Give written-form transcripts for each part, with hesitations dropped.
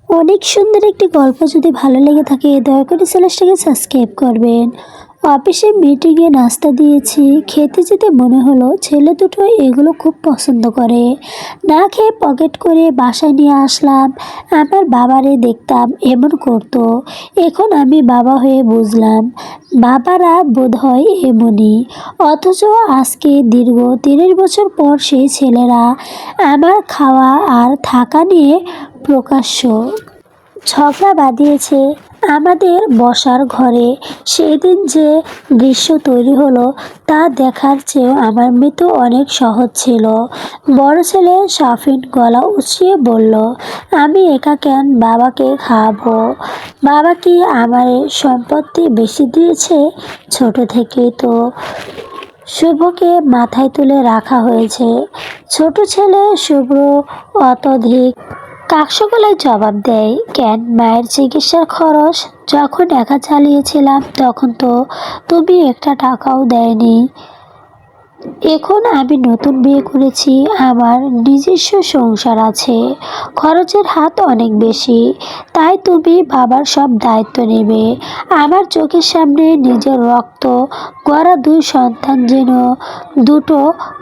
অনেক সুন্দর একটি গল্প যদি ভালো লেগে থাকে দয়া করে চ্যানেলটাকে সাবস্ক্রাইব করবেন। অফিসে মিটিংয়ে নাস্তা দিয়েছি, খেতে যেতে মনে হলো ছেলে দুটো এগুলো খুব পছন্দ করে। না খেয়ে পকেট করে বাসায় নিয়ে আসলাম। আমার বাবারে দেখতাম এমন করতো। এখন আমি বাবা হয়ে বুঝলাম বাবারা বোধহয় এমনই। অথচ আজকে দীর্ঘ 30 বছর পর সেই ছেলেরা আমার খাওয়া আর থাকা নিয়ে প্রকাশ্য ঝগড়া বাঁধিয়েছে আমাদের বসার ঘরে। সেই দিন যে দৃশ্য তৈরি হলো তা দেখার চেয়েও আমার মৃত্যু অনেক সহজ ছিল। বড় ছেলে শাফিন গলা উঁচিয়ে বলল, আমি একা কেন বাবাকে খাওয়াবো? বাবা কি আমার সম্পত্তি বেশি দিয়েছে? ছোট থেকেই তো শুভকে মাথায় তুলে রাখা হয়েছে। ছোট ছেলে শুভ্র অত্যধিক কাকসগলায় জবাব দেয়, কেন মায়ের চিকিৎসার খরচ যখন একা চালিয়েছিলাম তখন তো তুমি একটা টাকাও দেয়নি। এখন আমি নতুন বিয়ে করেছি, আমার নিজস্ব সংসার আছে, খরচের হাত অনেক বেশি, তাই তুমি বাবার সব দায়িত্ব নেবে। আমার চোখের সামনে নিজের রক্ত গড়া দুই সন্তান যেন দুটো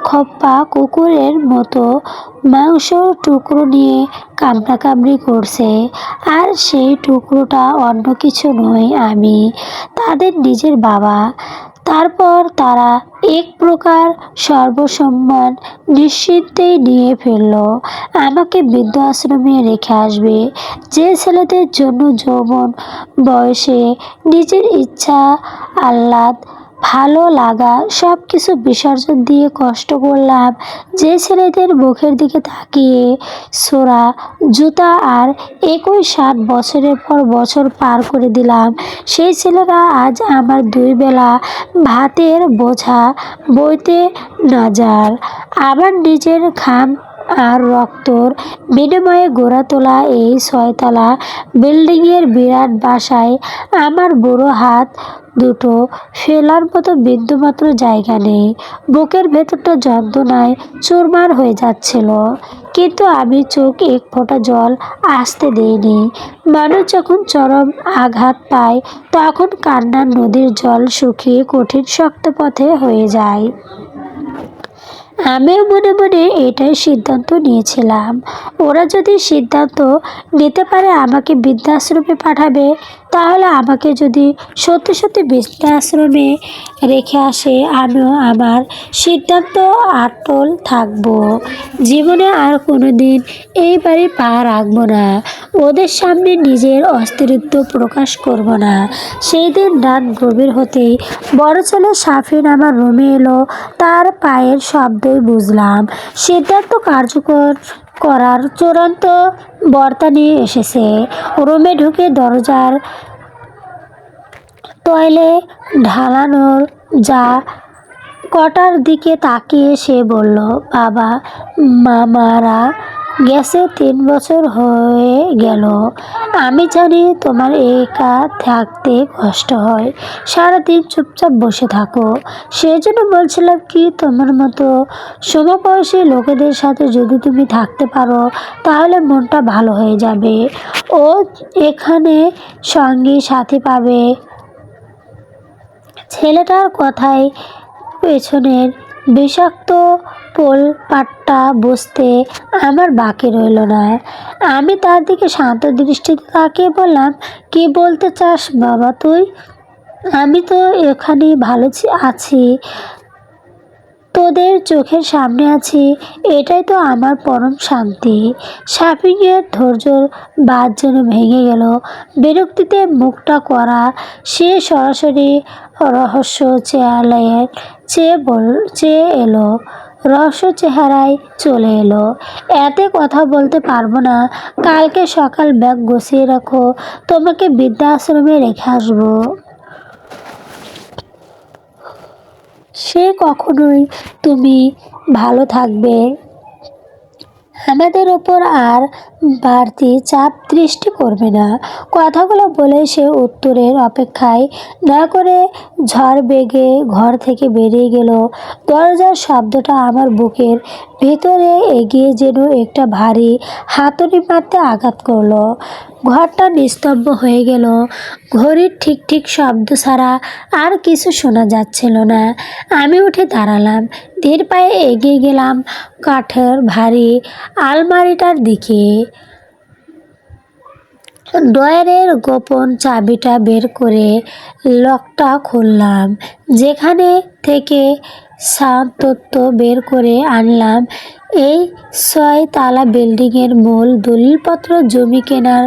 খপ্পা কুকুরের মতো মাংস টুকরো নিয়ে কামড়াকামড়ি করছে। আর সেই টুকরোটা অন্য কিছু নয়, আমি তাদের নিজের বাবা। তারপর তারা এক প্রকার সর্বসম্মান নিশ্চিন্তেই নিয়ে ফেলল। আমাকে বৃদ্ধাশ্রমে রেখে আসবে। যে ছেলেদের জন্য যৌবন বয়সে নিজের ইচ্ছা, আহ্লাদ, ভালো লাগা সব কিছু বিসর্জন দিয়ে কষ্ট করলাম, যে ছেলেদের মুখের দিকে তাকিয়ে ছোঁড়া জুতা আর একই 60 বছরের পর বছর পার করে দিলাম, সেই ছেলেরা আজ আমার 2 বেলা ভাতের বোঝা বইতে নাজার। আমার নিজের ঘাম আর রক্তর বিনিময়ে গড়ে তোলা এই 6 তলা বিল্ডিংয়ের বিরাট বাসায় আমার বুড়ো হাত দুটো ফেলার মতো বিন্দুমাত্র জায়গা নেই। বুকের ভেতরটা যন্ত্রণায় চুরমার হয়ে যাচ্ছিল, কিন্তু আমি চোখ এক ফোঁটা জল আসতে দেইনি। মানুষ যখন চরম আঘাত পায় তখন কান্নার নদীর জল শুকিয়ে কঠিন শক্ত পথে হয়ে যায়। আমিও মনে মনে এটাই সিদ্ধান্ত নিয়েছিলাম। ওরা যদি সিদ্ধান্ত নিতে পারে আমাকে বৃদ্ধাশ্রমে পাঠাবে, তাহলে আমাকে যদি সত্যি সত্যি বৃদ্ধাশ্রমে রেখে আসে আমিও আমার সিদ্ধান্ত অটল থাকব। জীবনে আর কোনোদিন এই বাড়ি পা রাখবো না। ওদের সামনে নিজের অস্তিত্ব প্রকাশ করব না। সেই দিন রাত গভীর হতেই বড় ছেলে শাফিন আমার রুমে এলো। তার পায়ের শব্দই বুঝলাম সিদ্ধান্ত কার্যকর করার চূড়ান্ত বার্তা নিয়ে এসেছে। রুমে ঢুকে দরজার তলে ঢালানোর যা কটার দিকে তাকিয়ে সে বলল, বাবা, মামারা গেছে 3 বছর হয়ে গেল। আমি জানি তোমার একা থাকতে কষ্ট হয়, সারাদিন চুপচাপ বসে থাকো। সেজন্য বলছিলাম কি, তোমার মতো সমবয়সী লোকেদের সাথে যদি তুমি থাকতে পারো তাহলে মনটা ভালো হয়ে যাবে। ও এখানে সঙ্গী সাথী পাবে। ছেলেটার কথায় পেছনের বিষাক্ত পোলপাটটা বুঝতে আমার বাকি রইল না। আমি তার দিকে শান্ত দৃষ্টিতে তাকিয়ে বললাম, কি বলতে চাস বাবা তুই? আমি তো এখানে ভালো আছি, তোদের চোখের সামনে আছি, এটাই তো আমার পরম শান্তি। শাফিনের ধৈর্যর বাঁধ যেন ভেঙে গেল। বিরক্তিতে মুখটা করা সে সরাসরি রহস্য চেয়ে এলো, রহস্য চেহারায় চলে এলো। এতে কথা বলতে পারবো না, কালকে সকাল ব্যাগ গুছিয়ে রাখো, তোমাকে বৃদ্ধাশ্রমে রেখে আসবো। সে কখনোই তুমি ভালো থাকবে। আমাদের ওপর আর বাড়তি চাপ সৃষ্টি করবে না। কথাগুলো বলে সে উত্তরের অপেক্ষায় না করে ঝড় বেগে ঘর থেকে বেরিয়ে গেল। দরজার শব্দটা আমার বুকের ভিতরে এগিয়ে যেন একটা ভারী হাতুড়ি মারতে আঘাত করলো। ঘরটা নিস্তব্ধ হয়ে গেল। ঘড়ির ঠিক ঠিক শব্দ ছাড়া আর কিছু শোনা যাচ্ছিল না। আমি উঠে দাঁড়ালাম, ধীর পায়ে এগিয়ে গেলাম কাঠের ভারী আলমারিটার দিকে। ড্রয়ারের গোপন চাবিটা বের করে লকটা খুললাম। যেখানে থেকে তথ্য বের করে আনলাম, এই 6 তলা বিল্ডিংয়ের মূল দলিলপত্র, জমি কেনার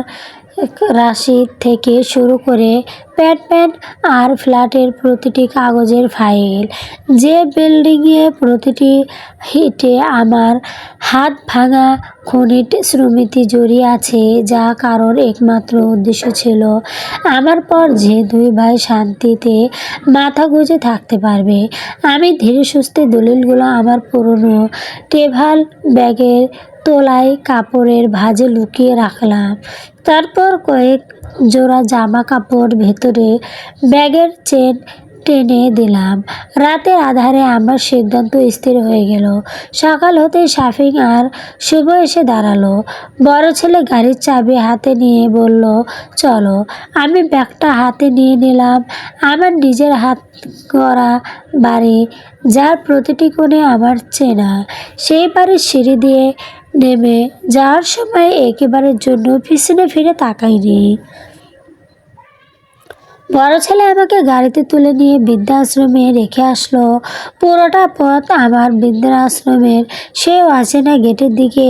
রাশিদ থেকে শুরু করে প্যাডম্যান আর ফ্ল্যাটের প্রতিটি কাগজের ফাইল। যে বিল্ডিংয়ে প্রতিটি হিটে আমার হাত ভাঙা খনির স্মৃতি জড়িয়ে আছে, যা কারোর একমাত্র উদ্দেশ্য ছিল আমার পর যে 2 ভাই শান্তিতে মাথা গুঁজে থাকতে পারবে। আমি ধীরে সুস্থে দলিলগুলো আমার পুরনো ট্রাভেল ব্যাগের তোলায় কাপড়ের ভাঁজে লুকিয়ে রাখলাম। তারপর কয়েক জোড়া জামা কাপড় ভেতরে ব্যাগের চেন টেনে দিলাম। রাতের আধারে আমার সিদ্ধান্ত স্থির হয়ে গেল। সকাল হতে শাফিন আর শুভ এসে দাঁড়ালো। বড় ছেলে গাড়ির চাবি হাতে নিয়ে বলল, চলো। আমি ব্যাগটা হাতে নিয়ে নিলাম। আমার নিজের হাত করা বাড়ি, যার প্রতিটি কোণে আমার চেনা। সেই বাড়ির সিঁড়ি দিয়ে নেমে যাওয়ার সময় একেবারের জন্য পিছনে ফিরে তাকাইনি। বড় ছেলে আমাকে গাড়িতে তুলে নিয়ে বৃদ্ধাশ্রমে রেখে আসলো। পুরোটা পথ আমার বৃদ্ধাশ্রমের সেই অচেনা গেটের দিকে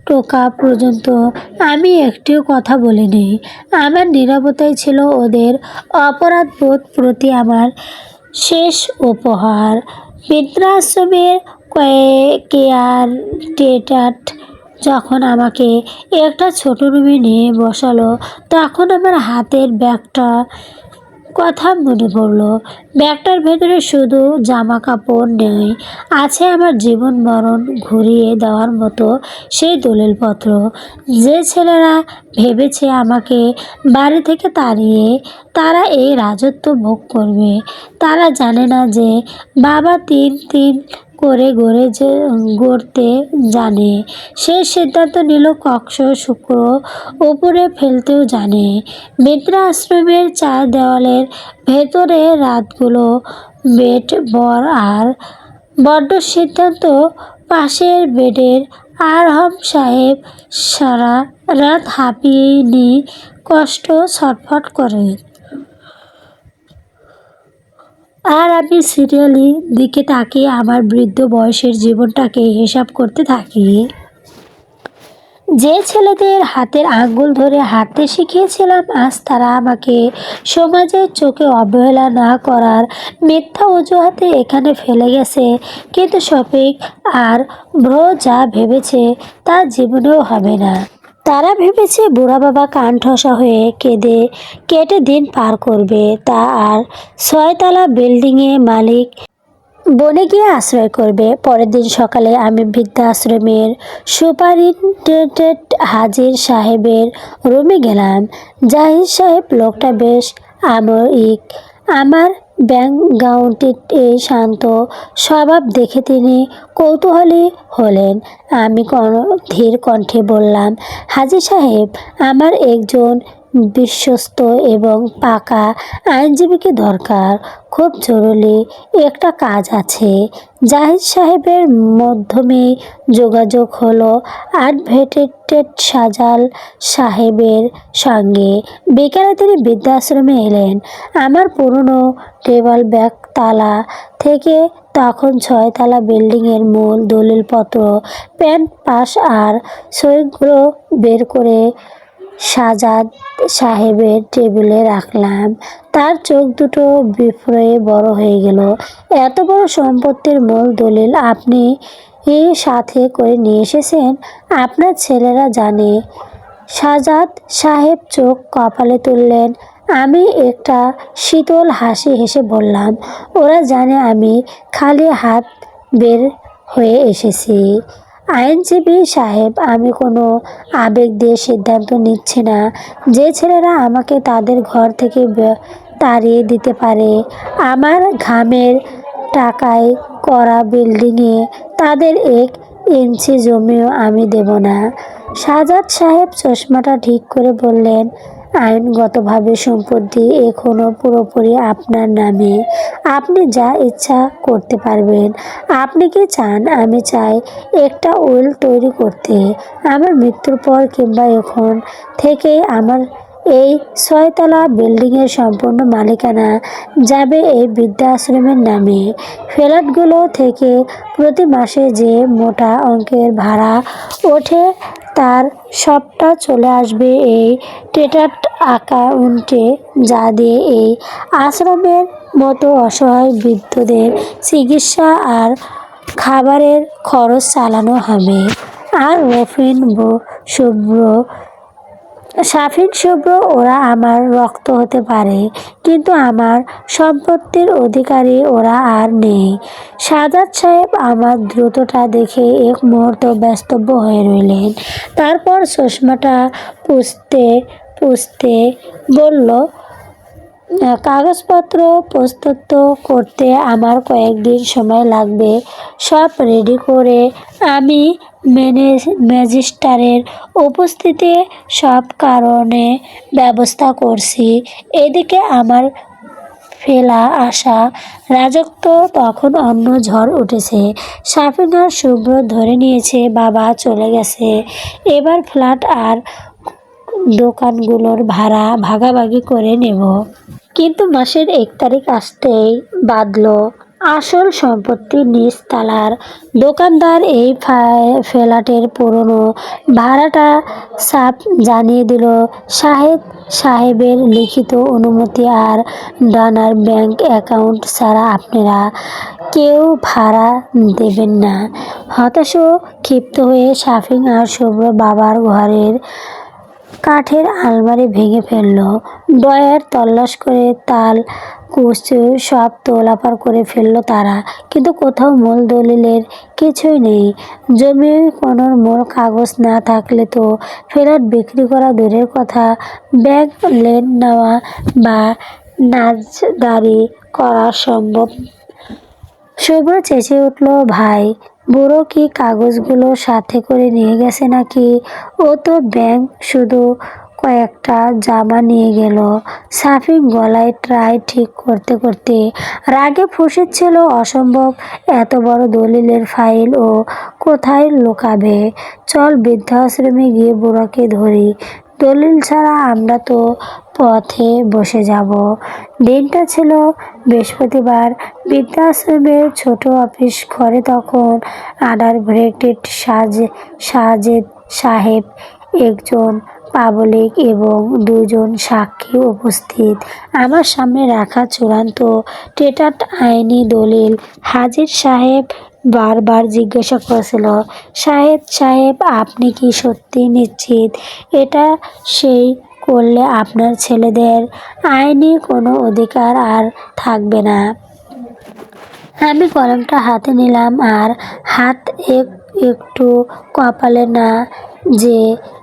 টোকা পর্যন্ত আমি একটিও কথা বলিনি। আমার নীরবতাই ছিল ওদের অপরাধবোধ প্রতি আমার শেষ উপহার। বৃদ্ধাশ্রমের কেয়ারটেকার যখন আমাকে একটা ছোট রুমে নিয়ে বসালো, তখন আমার হাতের ব্যাগটা কথা মনে পড়ল। ব্যাগটার ভেতরে শুধু জামা কাপড় নেই, আছে আমার জীবন মরণ ঘুরিয়ে দেওয়ার মতো সেই দলিলপত্র। যে ছেলেরা ভেবেছে আমাকে বাড়ি থেকে তাড়িয়ে তারা এই রাজত্ব ভোগ করবে, তারা জানে না যে বাবা তিন তিন করে গড়তে জানে। সে সিদ্ধান্ত নিল কক্ষ শুক্র উপরে ফেলতেও জানে। বৃদ্ধাশ্রমের 4 দেওয়ালের ভেতরে রাতগুলো বেড বর আর বড্ড সিদ্ধান্ত। পাশের বেডের আরহম সাহেব সারা রাত হাঁপিয়ে কষ্ট ছটফট করে, আর আমি সিরিয়ালি দিকে তাকিয়ে আমার বৃদ্ধ বয়সের জীবনটাকে হিসাব করতে থাকি। যে ছেলেদের হাতের আঙ্গুল ধরে হাঁটতে শিখিয়েছিলাম, আজ তারা আমাকে সমাজের চোখে অবহেলা না করার মিথ্যা অজুহাতে এখানে ফেলে গেছে। কিন্তু শফিক আর ব্রো যা ভেবেছে তা জীবনেও হবে না। তারা ভেবেছে বুড়া বাবা কান ঠসা হয়ে কেটে দিন পার করবে, তা আর 6 তলা বিল্ডিংয়ে মালিক বনে গিয়ে আশ্রয় করবে। পরের দিন সকালে আমি বৃদ্ধাশ্রমের সুপারিনটেন্ডেন্ট হাজির সাহেবের রুমে গেলাম। জাহিদ সাহেব লোকটা বেশ আমরিক। আমার ব্যাকগ্রাউন্ডের এই শান্ত স্বভাব দেখে তিনি কৌতূহলী হলেন। আমি ধীর কণ্ঠে বললাম, হাজি সাহেব, আমার একজন বিশ্বস্ত এবং পাকা আইনজীবীকে দরকার। খুব জরুরি একটা কাজ আছে। জাহিদ সাহেবের মাধ্যমে যোগাযোগ হলো অ্যাডভোকেট শাহজাল সাহেবের সঙ্গে। বিকেলে তিনি বৃদ্ধাশ্রমে এলেন। আমার পুরনো ট্রাভেল ব্যাগ তালা থেকে তখন 6 তলা বিল্ডিংয়ের মূল দলিলপত্র, প্যান পাস আর সইগুলো বের করে শাহজাদ সাহেবের টেবিলে রাখলাম। তার চোখ দুটো বিস্ময়ে বড় হয়ে গেল। এত বড় সম্পত্তির মূল দলিল আপনি সাথে করে নিয়ে এসেছেন? আপনার ছেলেরা জানে? শাহজাদ সাহেব চোখ কপালে তুললেন। আমি একটা শীতল হাসি হেসে বললাম, ওরা জানে আমি খালি হাত বের হয়ে এসেছি। আইনজীবী সাহেব, আমি কোনো আবেগ দিয়ে সিদ্ধান্ত নিচ্ছি না। যে ছেলেরা আমাকে তাদের ঘর থেকে তাড়িয়ে দিতে পারে, আমার ঘামের টাকায় করা বিল্ডিংয়ে তাদের 1 ইঞ্চি জমিও আমি দেব না। সাজাদ সাহেব চশমাটা ঠিক করে বললেন, আইনগতভাবে সম্পত্তি এখনো পুরোপুরি আপনার নামে। আপনি যা ইচ্ছা করতে পারবেন। আপনি কি চান আমি চাই একটা উইল তৈরি করতে? আমার মৃত্যুর পর কিংবা এখন থেকেই আমার এই 6 তলা বিল্ডিংয়ের সম্পূর্ণ মালিকানা যাবে এই বৃদ্ধাশ্রমের নামে। ফ্ল্যাটগুলো থেকে প্রতি মাসে যে মোটা অঙ্কের ভাড়া ওঠে তার সবটা চলে আসবে এই টেটাট অ্যাকাউন্টে, যা দিয়ে এই আশ্রমের মতো অসহায় বৃদ্ধদের চিকিৎসা আর খাবারের খরচ চালানো হবে। আর সাফিন শুভ্র ওরা আমার রক্ত হতে পারে, কিন্তু আমার সম্পত্তির অধিকারী ওরা আর নেই। সাজাদ সাহেব আমার দ্রুততা দেখে এক মুহূর্ত ব্যস্তব্য হয়ে রইলেন। তারপর চশমাটা পুছতে পুছতে বলল, কাগজপত্র প্রস্তুত করতে আমার কয়েকদিন সময় লাগবে। সব রেডি করে আমি ম্যাজিস্ট্রেটের উপস্থিতিতে সব কারণে ব্যবস্থা করছি। এদিকে আমার ফেলা আসা রাজত্ব তখন অন্য ঝড় উঠেছে। সাফিন আর শুভ্র ধরে নিয়েছে বাবা চলে গেছে, এবার ফ্ল্যাট আর দোকানগুলোর ভাড়া ভাগাভাগি করে নেব। কিন্তু মাসের 1 তারিখ আসতেই বাঁধল আসল সম্পত্তি নিজ তালার দোকানদার এই ফ্ল্যাটের পুরনো ভাড়াটা সাফ জানিয়ে দিল, সাহেবের লিখিত অনুমতি আর ডানার ব্যাংক অ্যাকাউন্ট ছাড়া আপনারা কেউ ভাড়া দেবেন না। হতাশ ও ক্ষিপ্ত হয়ে সাফিন আর শুভ্র বাবার ঘরের কাঠের আলমারি ভেঙে ফেলল। ড্রয়ার তল্লাশ করে তাল কুচি সব তোলাপার করে ফেলল তারা, কিন্তু কোথাও মূল দলিলের কিছুই নেই। জমি কোনোর মূল কাগজ না থাকলে তো ফ্ল্যাট বিক্রি করা দূরের কথা, ব্যাংক লোন নেওয়া বা নাজদারি করা সম্ভব। শুভ্র চেঁচিয়ে উঠল, ভাই বুড়ো কি কাগজগুলো সাথে করে নিয়ে গেছে নাকি? ও তো ব্যাংক শুধু কয়েকটা জামা নিয়ে গেল। সাফিন গলায় ট্রাই ঠিক করতে করতে রাগে ফুঁসছিল, অসম্ভব, এত বড় দলিলের ফাইল ও কোথায় লুকাবে? চল বৃদ্ধাশ্রমে গিয়ে বুড়োকে ধরি, দলিল ছাড়া আমরা তো পথে বসে যাব। দিনটা ছিল বৃহস্পতিবার। বৃদ্ধাশ্রমের ছোট অফিস ঘরে তখন আন্ডারগ্রেডেড সাজেদ সাহেব, একজন পাবলিক এবং 2জন সাক্ষী উপস্থিত। আমার সামনে রাখা চূড়ান্ত টেটাট আইনি দলিল। হাজির সাহেব বারবার জিজ্ঞাসা করেছিল, সাহেব আপনি কি সত্যি নিশ্চিত এটা সেই করলে আপনার ছেলেদের আইনি কোনো অধিকার আর থাকবে না? আমি কলমটা হাতে নিলাম আর হাত একটু কপালে না। যে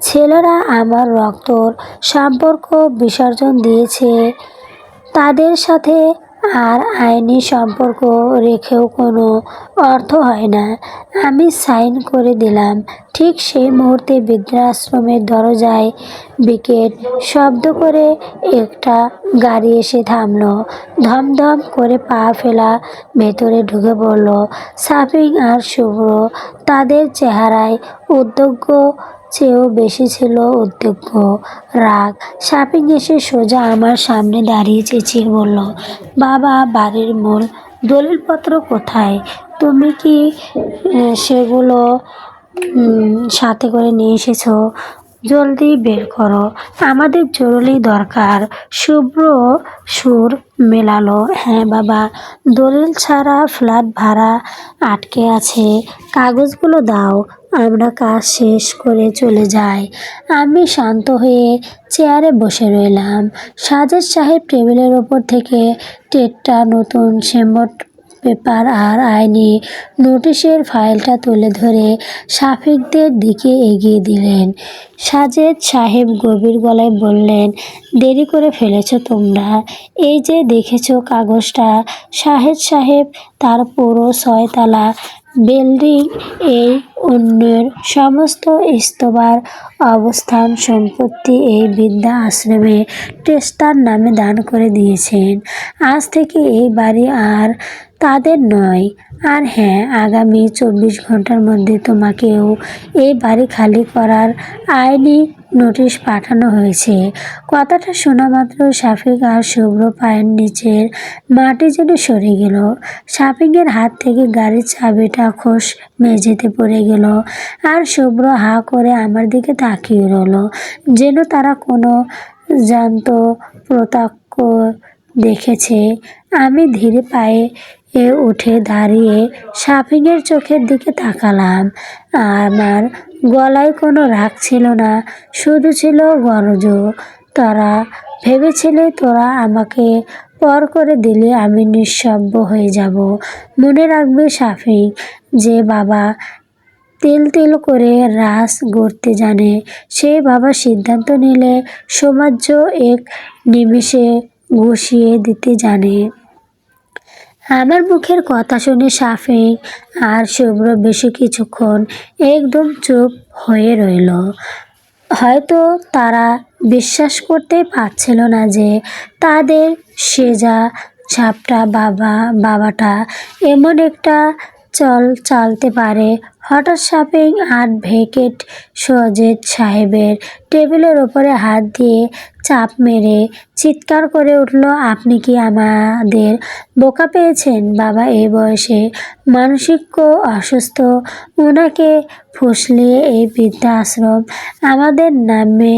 ছেলেরা আমার রক্তর সম্পর্ক বিসর্জন দিয়েছে তাদের সাথে আর আইনি সম্পর্ক রেখেও কোনো অর্থ হয় না। আমি সাইন করে দিলাম। ঠিক সেই মুহূর্তে বৃদ্ধাশ্রমের দরজায় বিকট শব্দ করে একটা গাড়ি এসে থামল। ধমধম করে পা ফেলা ভেতরে ঢুকে পড়ল সাফিন আর শুভ্র। তাদের চেহারায় উদ্বেগ চেয়েও বেশি ছিল উদ্বেগ, রাগ। সাফিন এসে সোজা আমার সামনে দাঁড়িয়ে চেঁচিয়ে বলল, বাবা বাড়ির মূল দলিলপত্র কোথায়? তুমি কি সেগুলো সাথে করে নিয়ে এসেছো? জলদি বের করো, আমাদের জরুরি দরকার। শুভ্র সুর মেলালো, হ্যাঁ বাবা, দলিল ছাড়া ফ্ল্যাট ভাড়া আটকে আছে, কাগজগুলো দাও, আমরা কাজ শেষ করে চলে যাই। আমি শান্ত হয়ে চেয়ারে বসে রইলাম। সাজেদ সাহেব টেবিলের ওপর থেকে টেটটা নতুন পেপার আর আইনি নোটিশের ফাইলটা তুলে ধরে শাফিকদের দিকে এগিয়ে দিলেন। সাজেদ সাহেব গভীর গলায় বললেন, দেরি করে ফেলেছ তোমরা। এই যে দেখেছ কাগজটা, শাহেদ সাহেব তার পুরো 6 তলা বিল্ডিং, এই অন্যের সমস্ত ইস্তবার অবস্থান সম্পত্তি এই বৃদ্ধা আশ্রমে টেস্টার নামে দান করে দিয়েছেন। আজ থেকে এই বাড়ি আর তাদের নয়। আর হ্যাঁ, আগামী 24 ঘন্টার মধ্যে তোমাকেও এই বাড়ি খালি করার আইনি নোটিশ পাঠানো হয়েছে। কথাটা শোনা মাত্র শাফিক আর শুভ্র পায়ের নিচের মাটি যেন সরে গেল। শাফিকের হাত থেকে গাড়ির চাবিটা খোস মেঝেতে পড়ে গেল, আর শুভ্র হা করে আমার দিকে তাকিয়ে রইল, যেন তারা কোনো জ্যান্ত প্রত্যক্ষ দেখেছে। আমি ধীরে পায়ে উঠে দাঁড়িয়ে শাফিকের চোখের দিকে তাকালাম। আমার গলায় কোনো রাগ ছিল না, শুধু ছিল গরজ। তারা ভেবেছিলে তোরা আমাকে পর করে দিলে আমি নিঃশব্দ হয়ে যাব। মনে রাখবে শাফিক, যে বাবা তিল তিল করে রাস গড়তে জানে, সেই বাবা সিদ্ধান্ত নিলে সমাজ এক নিমিষে গুছিয়ে দিতে জানে। আমার মুখের কথা শুনে শাফিক আর শুভ্র বেশি কিছুক্ষণ একদম চুপ হয়ে রইল। হয়তো তারা বিশ্বাস করতে পারছিল না যে তাদের সেজা ঝাপটা বাবাটা এমন একটা চল চালতে পারে। হঠাৎ শাফিক অ্যাডভোকেট সাজেদ সাহেবের টেবিলের ওপরে হাত দিয়ে চাপ মেরে চিৎকার করে উঠল, আপনি কি আমাদের বোকা পেয়েছেন? বাবা এই বয়সে মানসিক অসুস্থ, ওনাকে ফুসলিয়ে এই বৃদ্ধাশ্রম আমাদের নামে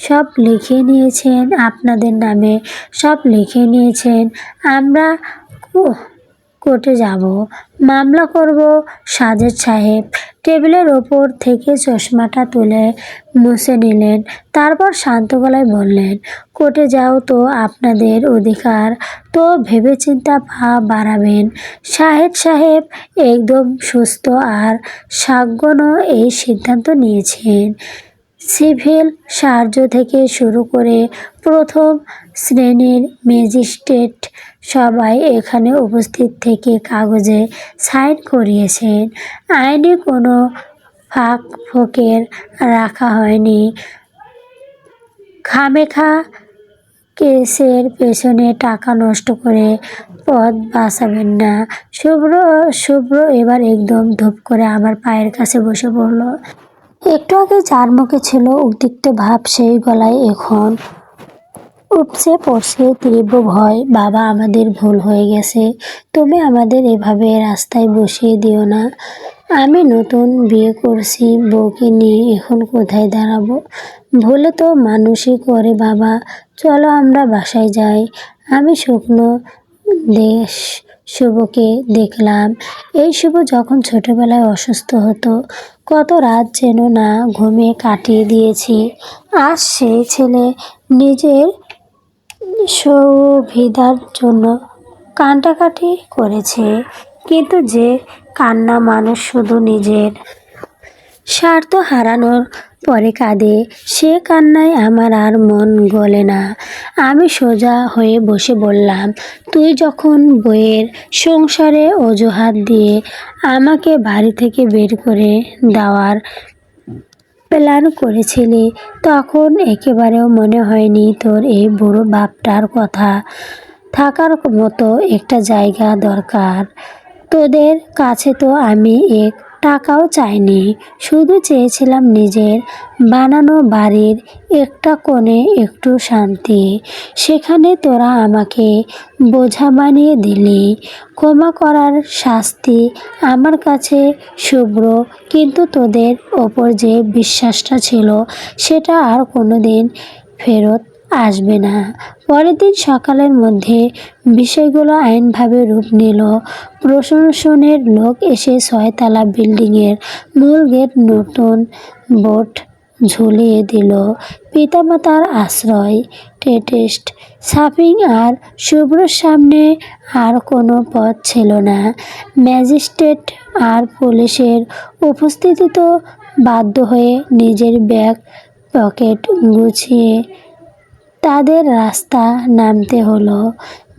সব লিখে নিয়েছেন, আপনাদের নামে সব লিখে নিয়েছেন। আমরা কোর্টে যাব, মামলা করব। সাজেদ সাহেব টেবিলের ওপর থেকে চশমাটা তুলে মুছে নিলেন, তারপর শান্ত গলায় বললেন, কোর্টে যাও তো আপনাদের অধিকার, তো ভেবেচিন্তে পা বাড়াবেন। শাহেদ সাহেব একদম সুস্থ আর সাজ্ঞান এই সিদ্ধান্ত নিয়েছেন। সিভিল সার্জ থেকে শুরু করে প্রথম শ্রেণীর ম্যাজিস্ট্রেট সবাই এখানে উপস্থিত থেকে কাগজে সাইন করিয়েছেন। আইনে কোনো ফাঁক ফোকর রাখা হয়নি। খামেখা কেসের পেছনে টাকা নষ্ট করে পথ বাঁচাবেন না। শুভ্র এবার একদম ধূপ করে আমার পায়ের কাছে বসে পড়ল। একটু আগে যার মুখে ছিল উদ্বিগ্ন ভাব, সেই গলায় এখন উপচে পড়ছে তীব্র ভয়। বাবা, আমাদের ভুল হয়ে গেছে, তুমি আমাদের এভাবে রাস্তায় বসিয়ে দিও না। আমি নতুন বিয়ে করছি, বউকে নিয়ে এখন কোথায় দাঁড়াবো? ভুলে তো মানুষই করে বাবা, চলো আমরা বাসায় যাই। আমি শুকনো দেশ শুভকে দেখলাম। এই শুভ যখন ছোটবেলায় অসুস্থ হতো, কত রাত যেন না ঘুমিয়ে কাটিয়ে দিয়েছি। আজ সেই ছেলে নিজের সুবিধার জন্য কান্নাকাটি করেছে, কিন্তু যে কান্না মানুষ শুধু নিজের স্বার্থ হারানোর পরে কাঁদে, সে কান্নায় আমার আর মন গলে না। আমি সোজা হয়ে বসে বললাম, তুই যখন বইয়ের সংসারে অজুহাত দিয়ে আমাকে বাড়ি থেকে বের করে দেওয়ার প্ল্যান করেছিলি, তখন একেবারেও মনে হয়নি তোর এই বুড়ো বাপটার কথা থাকার মতো একটা জায়গা দরকার। তোদের কাছে তো আমি এক টাকাও চাইনি, শুধু চেয়েছিলাম নিজের বানানো বাড়ির একটা কোণে একটু শান্তি। সেখানে তোরা আমাকে বোঝা বানিয়ে দিলি। ক্ষমা করার শাস্তি আমার কাছে শুভ্র, কিন্তু তোদের ওপর যে বিশ্বাসটা ছিল সেটা আর কোনোদিন ফেরত আসবে না। পরের দিন সকালের মধ্যে বিষয়গুলো আইনভাবে রূপ নিল। প্রশাসনের লোক এসে 6 তলা বিল্ডিংয়ের মূল গেট নতুন বোর্ড ঝুলিয়ে দিল। পিতামাতার আশ্রয়। টেস্ট। সাফিন আর শুভ্রর সামনে আর কোনো পথ ছিল না। ম্যাজিস্ট্রেট আর পুলিশের উপস্থিতিতে বাধ্য হয়ে নিজের ব্যাগ পকেট গুছিয়ে তাদের রাস্তা নামতে হলো।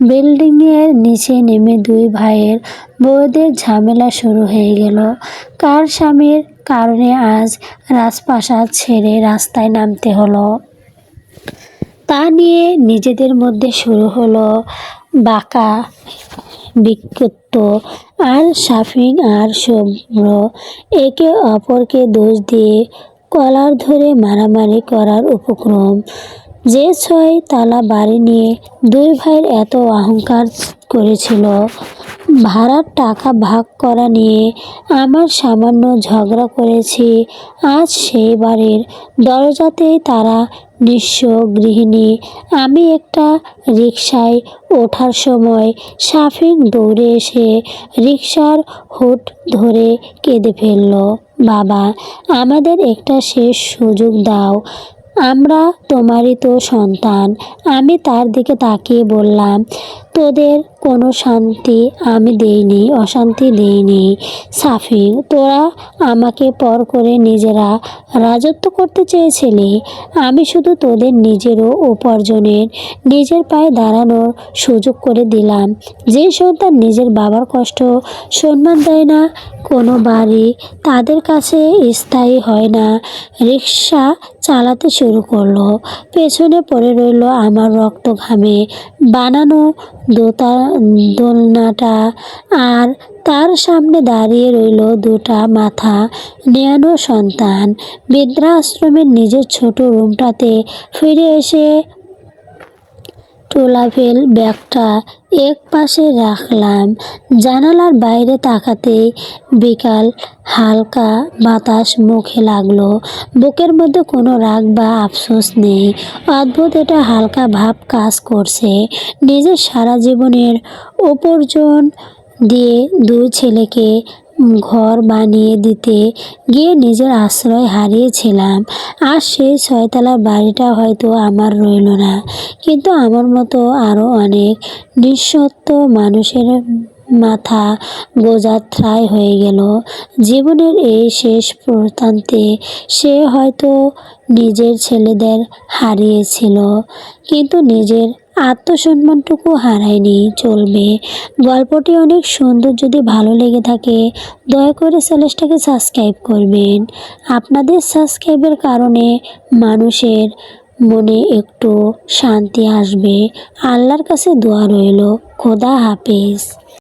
বিল্ডিংয়ের নিচে নেমে দুই ভাইয়ের বউদের ঝামেলা শুরু হয়ে গেল। কার স্বামীর কারণে আজ রাজপ্রাসাদ ছেড়ে রাস্তায় নামতে হলো তা নিয়ে নিজেদের মধ্যে শুরু হলো বাঁকা বিক্ষিপ্ত। আর সাফিন আর শুভ্র একে অপরকে দোষ দিয়ে কলার ধরে মারামারি করার উপক্রম। যে 6 তালা বাড়ি নিয়ে দুই ভাইয়ের এত অহংকার করেছিল, ভাড়ার টাকা ভাগ করা নিয়ে আমার সামান্য ঝগড়া করেছি, আজ সেই বাড়ির দরজাতেই তারা নিঃস্ব গৃহিণী। আমি একটা রিকশায় ওঠার সময় সাফিন দৌড়ে এসে রিকশার হুড ধরে কেঁদে ফেলল, বাবা, আমাদের একটা শেষ সুযোগ দাও, আমরা তোমারই তো সন্তান। আমি তার দিকে তাকিয়ে বললাম, তোদের কোনো শান্তি আমি দেইনি, অশান্তি দেইনি সাফিন, তোরা আমাকে পর করে নিজেরা রাজত্ব করতে চেয়েছিলি। আমি শুধু তোদের নিজেরও উপার্জনের, নিজের পায়ে দাঁড়ানোর সুযোগ করে দিলাম। যে সন্তান নিজের বাবার কষ্ট সম্মান দেয় না, কোনো বাড়ি তাদের কাছে স্থায়ী হয় না। রিকশা চালাতে শুরু করলো। পেছনে পড়ে রইল আমার রক্ত ঘামে বানানো দোলনাটা, আর তার সামনে দাঁড়িয়ে রইল দুটা মাথা নেয়ানো সন্তান। বৃদ্ধাশ্রমের নিজের ছোট রুমটাতে ফিরে এসে ট্রাভেল ব্যাগটা এক পাশে রাখলাম। জানালার বাইরে তাকাতেই বিকাল হালকা বাতাস মুখে লাগলো। বুকের মধ্যে কোনো রাগ বা আফসোস নেই, অদ্ভুত একটা হালকা ভাব কাজ করছে। নিজের সারা জীবনের উপার্জন দিয়ে দুই ছেলেকে ঘর বানিয়ে দিতে গিয়ে নিজের আশ্রয় হারিয়েছিলাম। আর সেই 6 তলা বাড়িটা হয়তো আমার রইল না, কিন্তু আমার মতো আরও অনেক নিঃস্বত্ব মানুষের মাথা গোঁজা ঠাঁই হয়ে গেল। জীবনের এই শেষ প্রান্তে সে হয়তো নিজের ছেলেদের হারিয়েছিল, কিন্তু নিজের আত্মসম্মানটুকু হারায়নি। চলবে। গল্পটি অনেক সুন্দর। যদি ভালো লেগে থাকে দয়া করে চ্যানেলটাকে সাবস্ক্রাইব করবেন। আপনাদের সাবস্ক্রাইবের কারণে মানুষের মনে একটু শান্তি আসবে। আল্লাহর কাছে দোয়া রইল। খোদা হাফেজ।